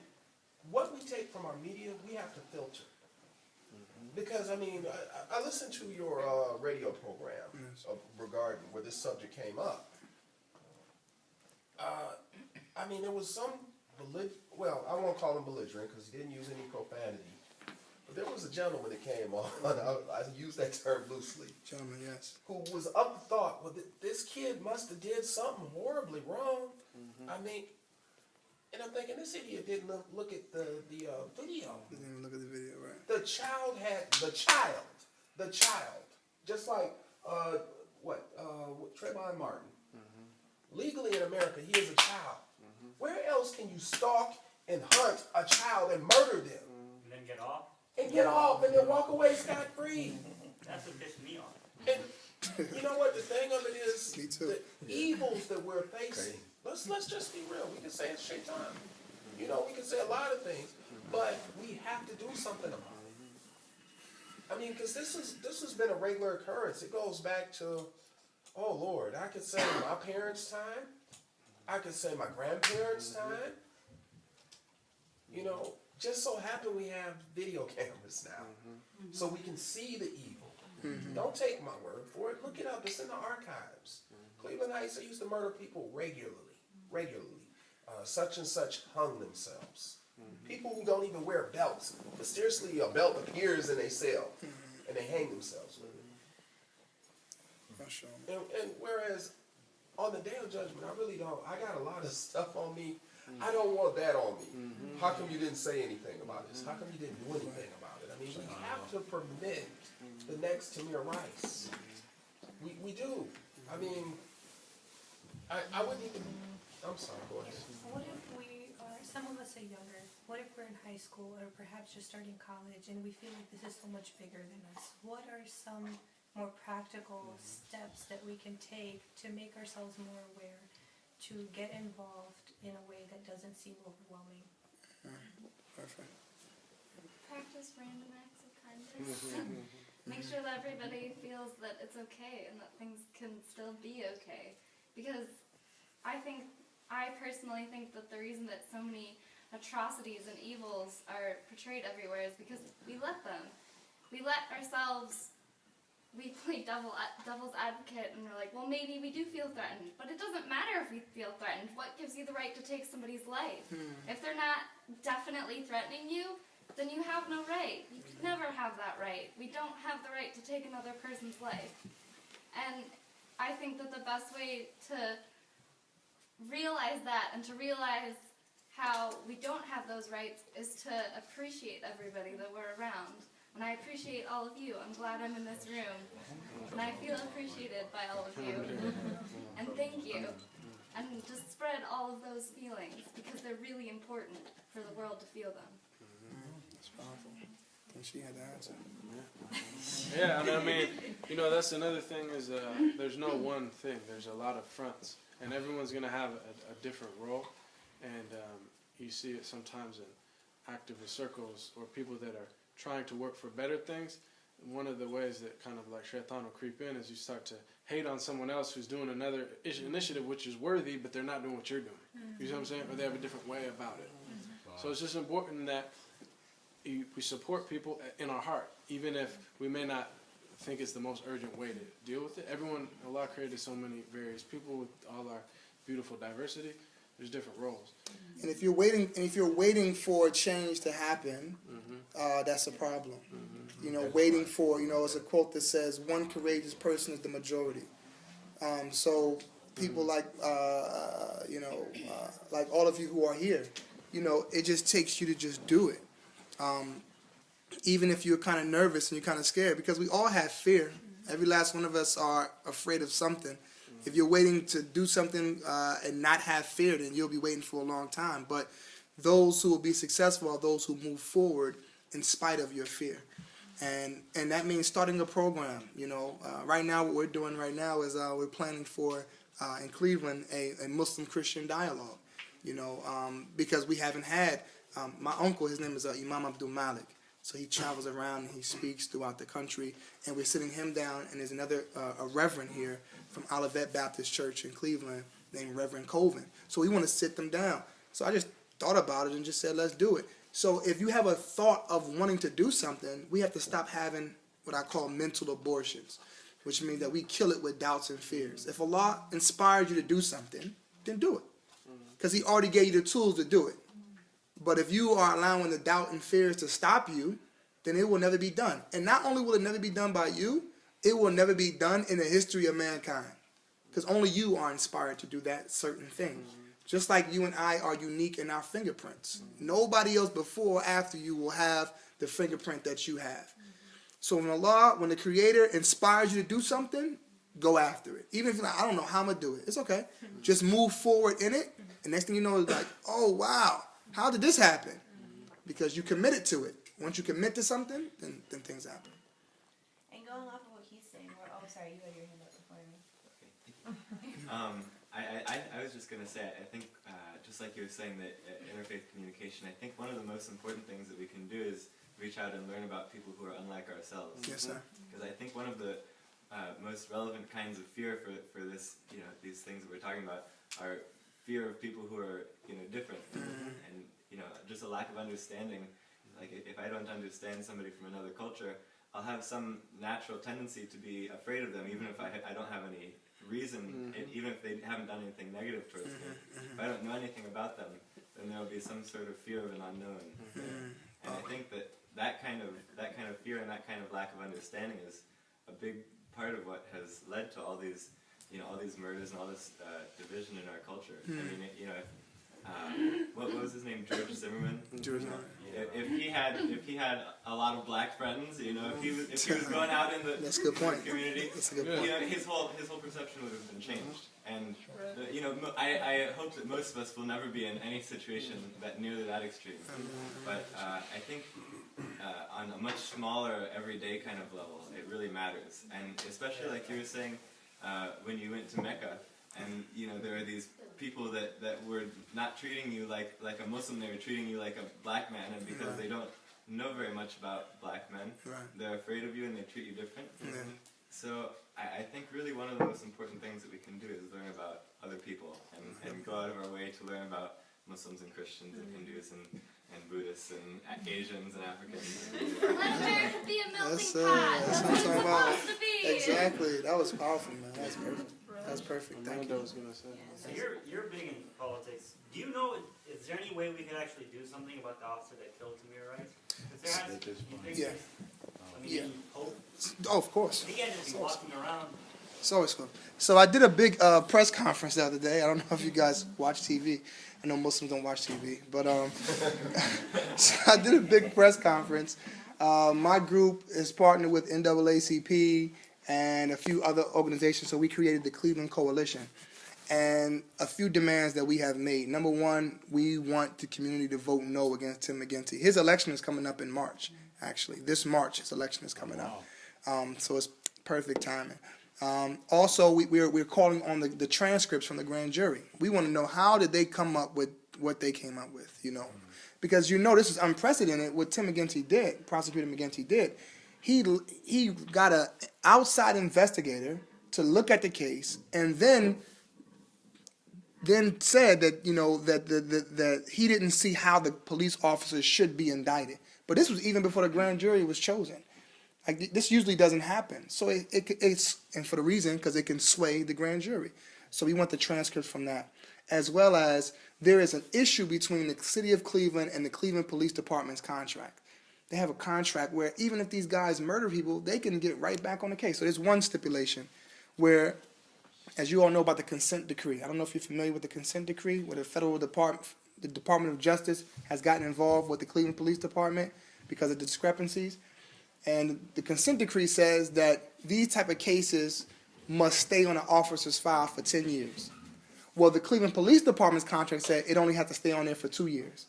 what we take from our media, we have to filter. Because, I mean, I listened to your radio program regarding where this subject came up. I mean, there was some, I won't call him belligerent because he didn't use any profanity. But there was a gentleman that came on, I use that term loosely. Gentleman, yes. Who was up the thought, well, this kid must have did something horribly wrong. I mean, and I'm thinking, this idiot didn't look at the video. Didn't even look at the video, right? The child, just like, Trayvon Martin. Legally in America, he is a child. Where else can you stalk and hunt a child and murder them? And then get off? And get off and then walk away scot-free. That's what pissed me off. And you know what the thing of it is? Me too. The evils that we're facing. Let's just be real. We can say it's shaitan. You know, we can say a lot of things, but we have to do something about it. I mean, because this has been a regular occurrence. It goes back to, oh Lord, I could say my parents' time. I could say my grandparents' time. You know, just so happen we have video cameras now, so we can see the evil. Don't take my word for it. Look it up. It's in the archives. Cleveland Heights, they used to murder people regularly. Such and such hung themselves. People who don't even wear belts. Mysteriously, a belt appears in a cell, and they hang themselves with it. And whereas, on the day of judgment, I really don't. I got a lot of stuff on me. I don't want that on me. How come you didn't say anything about this? How come you didn't do anything about it? I mean, we have to prevent the next Tamir Rice. We do. I mean, I wouldn't even. I'm sorry, go ahead. What if we are, some of us are younger, what if we're in high school or perhaps just starting college and we feel like this is so much bigger than us? What are some more practical steps that we can take to make ourselves more aware, to get involved in a way that doesn't seem overwhelming? Perfect. Practice random acts kind of. Make sure that everybody feels that it's okay and that things can still be okay. Because I personally think that the reason that so many atrocities and evils are portrayed everywhere is because we let them. We let ourselves, we play devil's advocate and we're like, well, maybe we do feel threatened, but it doesn't matter if we feel threatened. What gives you the right to take somebody's life? If they're not definitely threatening you, then you have no right. You could never have that right. We don't have the right to take another person's life. And I think that the best way to realize that and to realize how we don't have those rights is to appreciate everybody that we're around. And I appreciate all of you. I'm glad I'm in this room. And I feel appreciated by all of you. And thank you. And just spread all of those feelings because they're really important for the world to feel them. It's powerful. And she had the answer. Yeah, and I mean, that's another thing is there's no one thing. There's a lot of fronts. And everyone's going to have a different role. And you see it sometimes in activist circles or people that are trying to work for better things. One of the ways that kind of like shaitan will creep in is you start to hate on someone else who's doing another initiative which is worthy, but they're not doing what you're doing. You see what I'm saying? Or they have a different way about it. So it's just important that we support people in our heart, even if we may not think it's the most urgent way to deal with it. Allah created so many various people with all our beautiful diversity. There's different roles. And if you're waiting for change to happen, that's a problem. Waiting for, there's a quote that says, one courageous person is the majority. So people like all of you who are here, it just takes you to just do it. Even if you're kind of nervous and you're kind of scared, because we all have fear. Every last one of us are afraid of something. If you're waiting to do something and not have fear, then you'll be waiting for a long time. But those who will be successful are those who move forward in spite of your fear. And that means starting a program. Right now what we're doing right now is we're planning for, in Cleveland, a Muslim-Christian dialogue. Because we haven't had, my uncle, his name is Imam Abdul Malik. So he travels around and he speaks throughout the country. And we're sitting him down, and there's another a reverend here from Olivet Baptist Church in Cleveland named Reverend Colvin. So we want to sit them down. So I just thought about it and just said, let's do it. So if you have a thought of wanting to do something, we have to stop having what I call mental abortions, which means that we kill it with doubts and fears. If Allah inspired you to do something, then do it. Because He already gave you the tools to do it. But if you are allowing the doubt and fears to stop you, then it will never be done. And not only will it never be done by you, it will never be done in the history of mankind. Because only you are inspired to do that certain thing. Just like you and I are unique in our fingerprints. Nobody else before or after you will have the fingerprint that you have. So when the Creator inspires you to do something, go after it. Even if you're like, I don't know how I'm going to do it. It's okay. Just move forward in it. And next thing you know, it's like, oh, wow. How did this happen? Because you committed to it. Once you commit to something, then things happen. And going off of what he's saying, sorry, you had your hand up before me. Okay. I was just going to say, I think, just like you were saying, that interfaith communication, I think one of the most important things that we can do is reach out and learn about people who are unlike ourselves. Yes, sir. Because I think one of the most relevant kinds of fear for this, these things that we're talking about are fear of people who are, different, and just a lack of understanding. Like if I don't understand somebody from another culture, I'll have some natural tendency to be afraid of them, even if I don't have any reason, even if they haven't done anything negative towards me. If I don't know anything about them, then there will be some sort of fear of an unknown. And I think that kind of fear and that kind of lack of understanding is a big part of what has led to all these all these murders and all this division in our culture. I mean, what was his name? George Zimmerman. George Zimmerman. If he had a lot of black friends, if he was going out in the That's a good point. community, That's a good point. his whole perception would have been changed. And I hope that most of us will never be in any situation that nearly that extreme. But I think on a much smaller, everyday kind of level, it really matters. And especially like you were saying, when you went to Mecca, and there are these people that were not treating you like a Muslim, they were treating you like a black man, and because they don't know very much about black men. Right. They're afraid of you and they treat you different. Yeah. So I think really one of the most important things that we can do is learn about other people and go out of our way to learn about Muslims and Christians and Hindus and Buddhists and Asians and Africans. Let America be a melting That's, pot. that's That's what I'm what it's talking about. supposed to be. Exactly. That was powerful, man. That's perfect. That's perfect. Thank Amanda you. was gonna say. So you're big in politics. Do you know, is there any way we could actually do something about the officer that killed Tamir Rice? Is there has, you think Yeah. there's, I mean, Yeah. any hope? Oh, of course. He can't just be walking around. It's always fun. So I did a big press conference the other day. I don't know if you guys watch TV. I know Muslims don't watch TV, but so I did a big press conference. My group is partnered with NAACP and a few other organizations, so we created the Cleveland Coalition. And a few demands that we have made. Number one, we want the community to vote no against Tim McGinty. His election is coming up in March, actually. This March, his election is coming up. So it's perfect timing. Also, we're calling on the transcripts from the grand jury. We want to know how did they come up with what they came up with, you know. Because you know this is unprecedented what Tim McGinty did, Prosecutor McGinty did. He got an outside investigator to look at the case and then said that, you know, that he didn't see how the police officers should be indicted. But this was even before the grand jury was chosen. Like, this usually doesn't happen. So it's and for the reason, because it can sway the grand jury. So we want the transcripts from that. As well as there is an issue between the city of Cleveland and the Cleveland Police Department's contract. They have a contract where even if these guys murder people, they can get right back on the case. So there's one stipulation where, as you all know about the consent decree. I don't know if you're familiar with the consent decree, where the federal department, the Department of Justice has gotten involved with the Cleveland Police Department because of discrepancies. And the consent decree says that these type of cases must stay on an officer's file for 10 years. Well, the Cleveland Police Department's contract said it only has to stay on there for 2 years.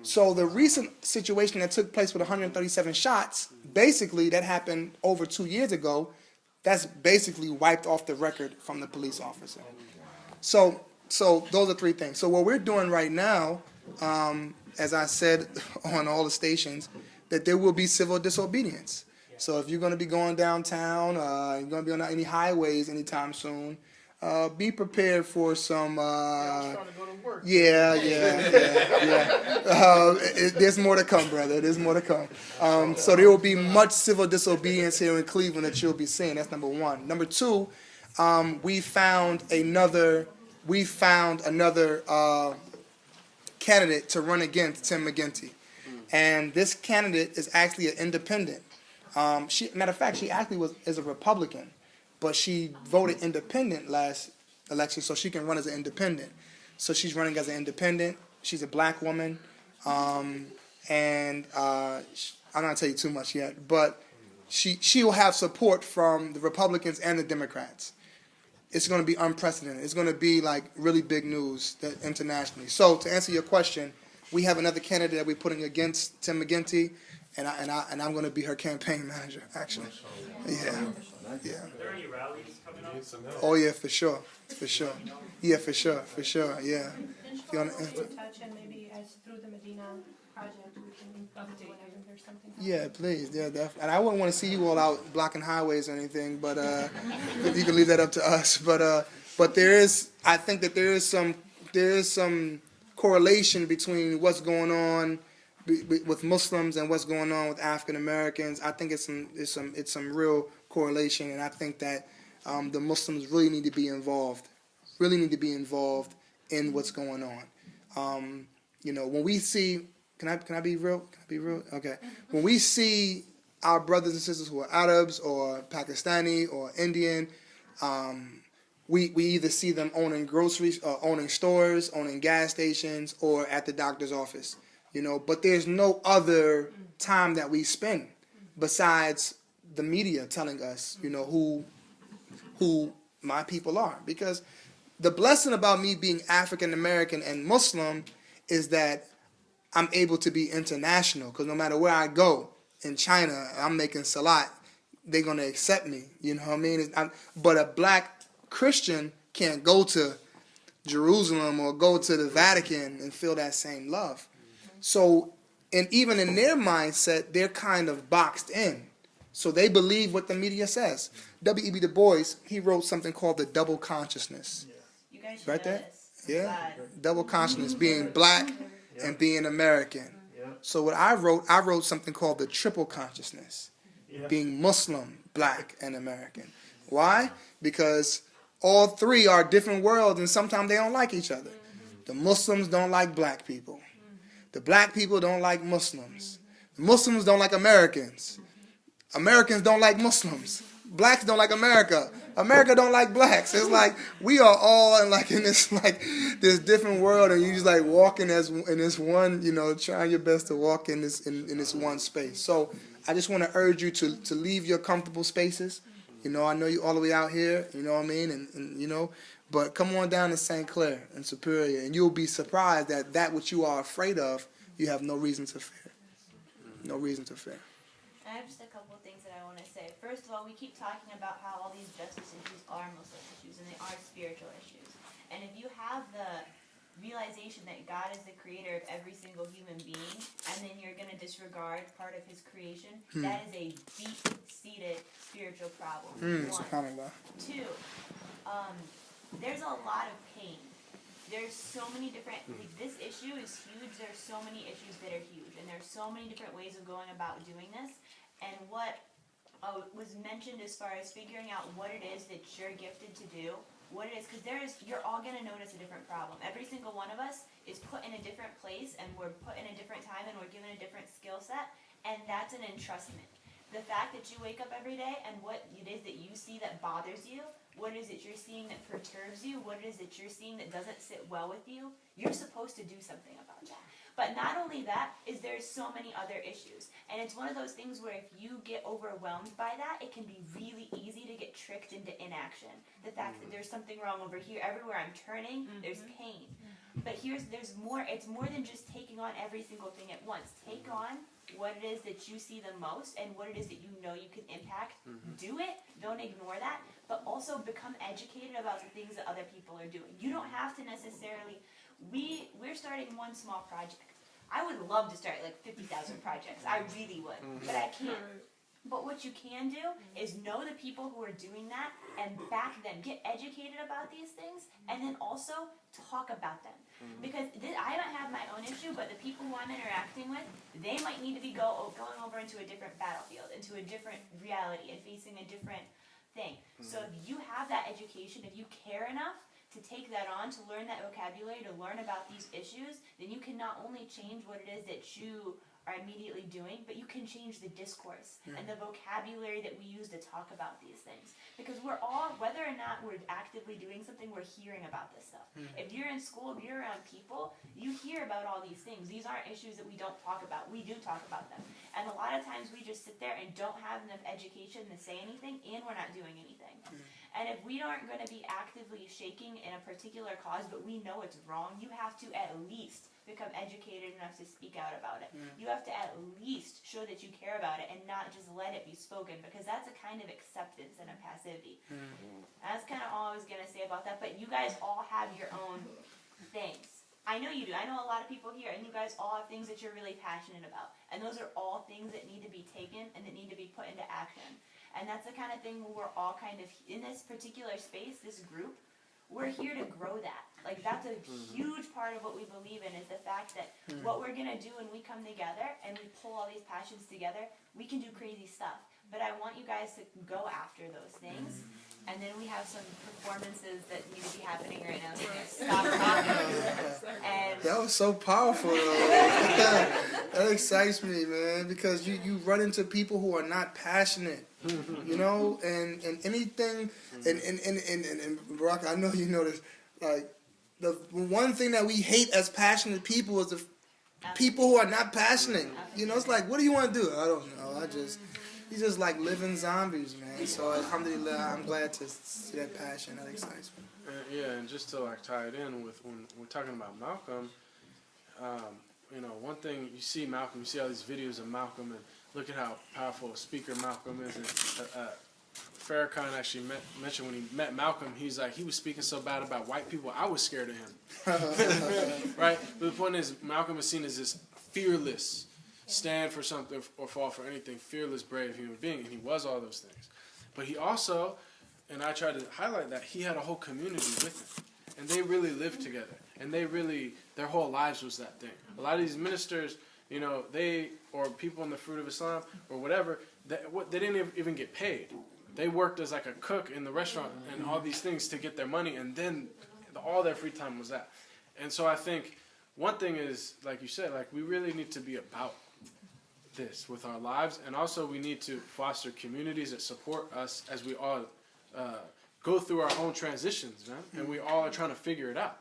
So the recent situation that took place with 137 shots, basically that happened over 2 years ago. That's basically wiped off the record from the police officer. So those are three things. So what we're doing right now, as I said on all the stations, that there will be civil disobedience. So if you're going to be going downtown, you're going to be on any highways anytime soon, be prepared for some. Yeah. There's more to come, brother. There's more to come. So there will be much civil disobedience here in Cleveland that you'll be seeing. That's number one. Number two, we found another candidate to run against Tim McGinty. And this candidate is actually an independent. Matter of fact, she actually is a Republican, but she voted independent last election, so she can run as an independent. So she's running as an independent. She's a black woman, and I'm not gonna tell you too much yet, but she will have support from the Republicans and the Democrats. It's going to be unprecedented. It's going to be like really big news internationally. So to answer your question, we have another candidate that we're putting against Tim McGinty, and I'm going to be her campaign manager, actually. Yeah. Are there any rallies coming up? Oh yeah, for sure. Yeah, for sure. Yeah. If you want to touch and maybe as through the Medina project, we can update whenever there's something. Yeah, please. Yeah, definitely. And I wouldn't want to see you all out blocking highways or anything, but you can leave that up to us. But I think that there is some correlation between what's going on with Muslims and what's going on with African Americans. I think it's some real correlation, and I think that the Muslims really need to be involved in what's going on. When we see, can I be real? Okay. When we see our brothers and sisters who are Arabs or Pakistani or Indian, we either see them owning groceries, owning stores, owning gas stations, or at the doctor's office. But there's no other time that we spend besides the media telling us, who my people are. Because the blessing about me being African American and Muslim is that I'm able to be international. Because no matter where I go in China, I'm making salat, they're going to accept me. You know what I mean? But a black Christian can't go to Jerusalem or go to the Vatican and feel that same love. So And even in their mindset, they're kind of boxed in. So they believe what the media says. W.E.B. Du Bois, he wrote something called the double consciousness. You guys should Right know there? this. Yeah? Double consciousness, being black and being American. So what I wrote something called the triple consciousness. Being Muslim, black, and American. Why? Because all three are different worlds and sometimes they don't like each other. The Muslims don't like black people. The black people don't like Muslims. The Muslims don't like Americans. Americans don't like Muslims. Blacks don't like America. America don't like blacks. It's like we are all in this different world, and you just like walking in this one, trying your best to walk in this one space. So I just want to urge you to leave your comfortable spaces. I know you all the way out here. You know what I mean, and but come on down to St. Clair and Superior, and you'll be surprised that which you are afraid of, you have no reason to fear. No reason to fear. I have just a couple of things that I want to say. First of all, we keep talking about how all these justice issues are Muslim issues, and they are spiritual issues. And if you have the realization that God is the creator of every single human being, and then you're going to disregard part of his creation, that is a deep-seated spiritual problem. One. Two, there's a lot of pain. There's so many different, this issue is huge. There's so many issues that are huge, and there's so many different ways of going about doing this. And what was mentioned as far as figuring out what it is that you're gifted to do, what it is, because you're all going to notice a different problem. Every single one of us is put in a different place, and we're put in a different time, and we're given a different skill set, and that's an entrustment. The fact that you wake up every day and what it is that you see that bothers you, what it is that you're seeing that perturbs you, what it is that you're seeing that doesn't sit well with you, you're supposed to do something about that. But not only that, is there's so many other issues. And it's one of those things where if you get overwhelmed by that, it can be really easy to get tricked into inaction. The fact that there's something wrong over here, everywhere I'm turning, there's pain. But there's more, it's more than just taking on every single thing at once. Take on what it is that you see the most and what it is that you know you can impact. Do it, don't ignore that, but also become educated about the things that other people are doing. You don't have to necessarily, we're starting one small project. I would love to start like 50,000 projects. I really would, but I can't. But what you can do is know the people who are doing that and back them. Get educated about these things and then also talk about them. Because I don't have my own issue, but the people who I'm interacting with, they might need to be going over into a different battlefield, into a different reality and facing a different thing. So if you have that education, if you care enough to take that on, to learn that vocabulary, to learn about these issues, then you can not only change what it is that you are immediately doing, but you can change the discourse and the vocabulary that we use to talk about these things. Because we're all, whether or not we're actively doing something, we're hearing about this stuff. If you're in school, if you're around people, you hear about all these things. These aren't issues that we don't talk about. We do talk about them. And a lot of times we just sit there and don't have enough education to say anything, and we're not doing anything. And if we aren't going to be actively shaking in a particular cause, but we know it's wrong, you have to at least become educated enough to speak out about it. You have to at least show that you care about it and not just let it be spoken, because that's a kind of acceptance and a passivity. That's kind of all I was going to say about that, but you guys all have your own things. I know you do. I know a lot of people here, and you guys all have things that you're really passionate about. And those are all things that need to be taken and that need to be put into action. And that's the kind of thing where we're all kind of, in this particular space, this group, we're here to grow that. Like, that's a huge part of what we believe in, is the fact that what we're going to do when we come together and we pull all these passions together, we can do crazy stuff. But I want you guys to go after those things. And then we have some performances that need to be happening right now, so we're gonna stop talking. And that was so powerful, though. That excites me, man, because you run into people who are not passionate, and anything, and Barack, I know you know this, like, the one thing that we hate as passionate people is the people who are not passionate. It's like, what do you want to do? I don't know. You just like living zombies, man. So alhamdulillah, I'm glad to see that passion. That excites me. Yeah, and just to like tie it in with when we're talking about Malcolm, one thing you see Malcolm, you see all these videos of Malcolm, and look at how powerful a speaker Malcolm is. And Farrakhan actually mentioned when he met Malcolm, he's like, he was speaking so bad about white people, I was scared of him. Right? But the point is, Malcolm is seen as this fearless, stand for something or fall for anything, fearless, brave human being, and he was all those things. But he also, and I tried to highlight that, he had a whole community with him, and they really lived together, and their whole lives was that thing. A lot of these ministers, you know, or people in the Fruit of Islam or whatever, they didn't even get paid. They worked as like a cook in the restaurant and all these things to get their money, and then all their free time was that. And so I think one thing is, like you said, like we really need to be about this with our lives, and also we need to foster communities that support us as we all go through our own transitions, man, and we all are trying to figure it out.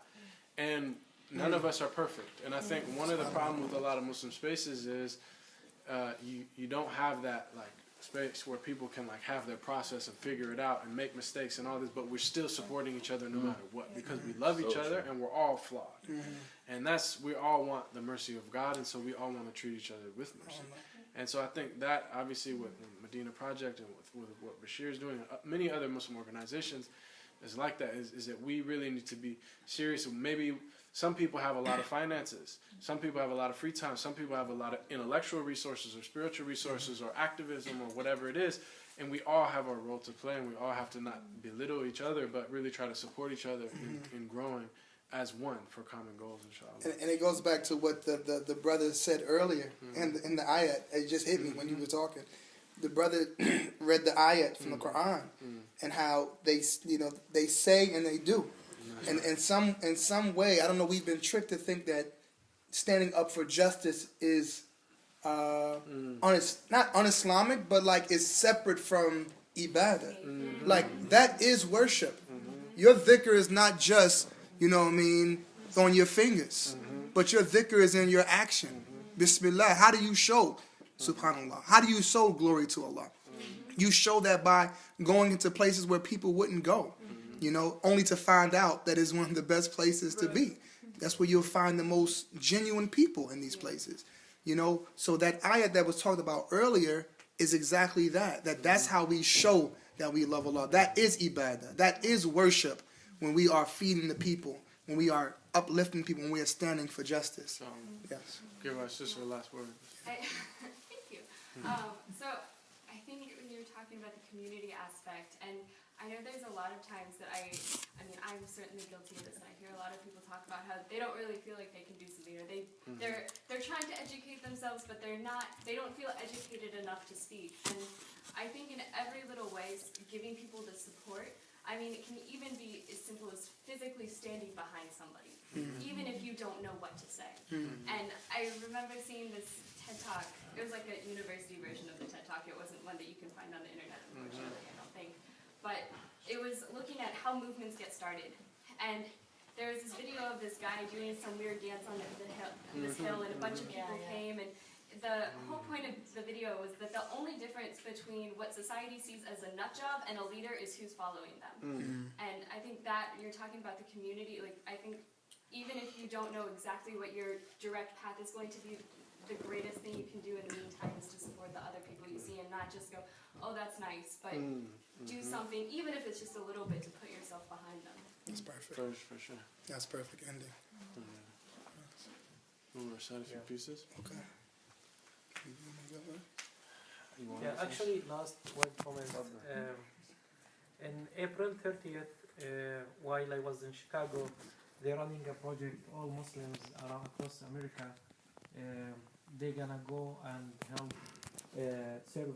And none of us are perfect. And I think one of the problems with a lot of Muslim spaces is you don't have that like space where people can like have their process and figure it out and make mistakes and all this, but we're still supporting each other no matter what, because we love each other and we're all flawed. And we all want the mercy of God, and so we all want to treat each other with mercy. And so I think that obviously with the Madinah Project and with what Basheer is doing and many other Muslim organizations is like that, is that we really need to be serious. Maybe some people have a lot of finances, some people have a lot of free time, some people have a lot of intellectual resources or spiritual resources or activism or whatever it is, and we all have our role to play, and we all have to not belittle each other, but really try to support each other in growing as one for common goals, inshallah. And it goes back to what the brother said earlier in the ayat. It just hit me when you were talking. The brother read the ayat from the Quran and how they say and they do. And in some way, I don't know, we've been tricked to think that standing up for justice is not un-Islamic, but like it's separate from ibadah. Like that is worship. Your dhikr is not just, you know what I mean, on your fingers, but your dhikr is in your action. Bismillah. How do you show subhanallah? How do you show glory to Allah? You show that by going into places where people wouldn't go, you know, only to find out that it's one of the best places to be. That's where you'll find the most genuine people in these places, you know. So that ayat that was talked about earlier is exactly that. That's how we show that we love Allah. That is ibadah. That is worship, when we are feeding the people, when we are uplifting people, when we are standing for justice. Yes. Give our sister the last word. Thank you. So I think when you're talking about the community aspect, and I know there's a lot of times that I mean, I'm certainly guilty of this, and I hear a lot of people talk about how they don't really feel like they can do something, or they're trying to educate themselves, but they don't feel educated enough to speak. And I think in every little way, giving people the support. I mean, it can even be as simple as physically standing behind somebody, even if you don't know what to say. And I remember seeing this TED Talk. It was like a university version of the TED Talk. It wasn't one that you can find on the internet, unfortunately, I don't think. But it was looking at how movements get started. And there was this video of this guy doing some weird dance on this hill, and a bunch of people came, and the whole point of the video was that the only difference between what society sees as a nut job and a leader is who's following them. And I think that you're talking about the community, like I think even if you don't know exactly what your direct path is going to be, the greatest thing you can do in the meantime is to support the other people you see and not just go, oh, that's nice, but do something, even if it's just a little bit, to put yourself behind them. That's perfect. For sure. That's perfect ending. We'll recite a few pieces. Okay. Yeah, actually, last one comment. In April 30th, while I was in Chicago, they're running a project, all Muslims around across America. They're gonna go and help serve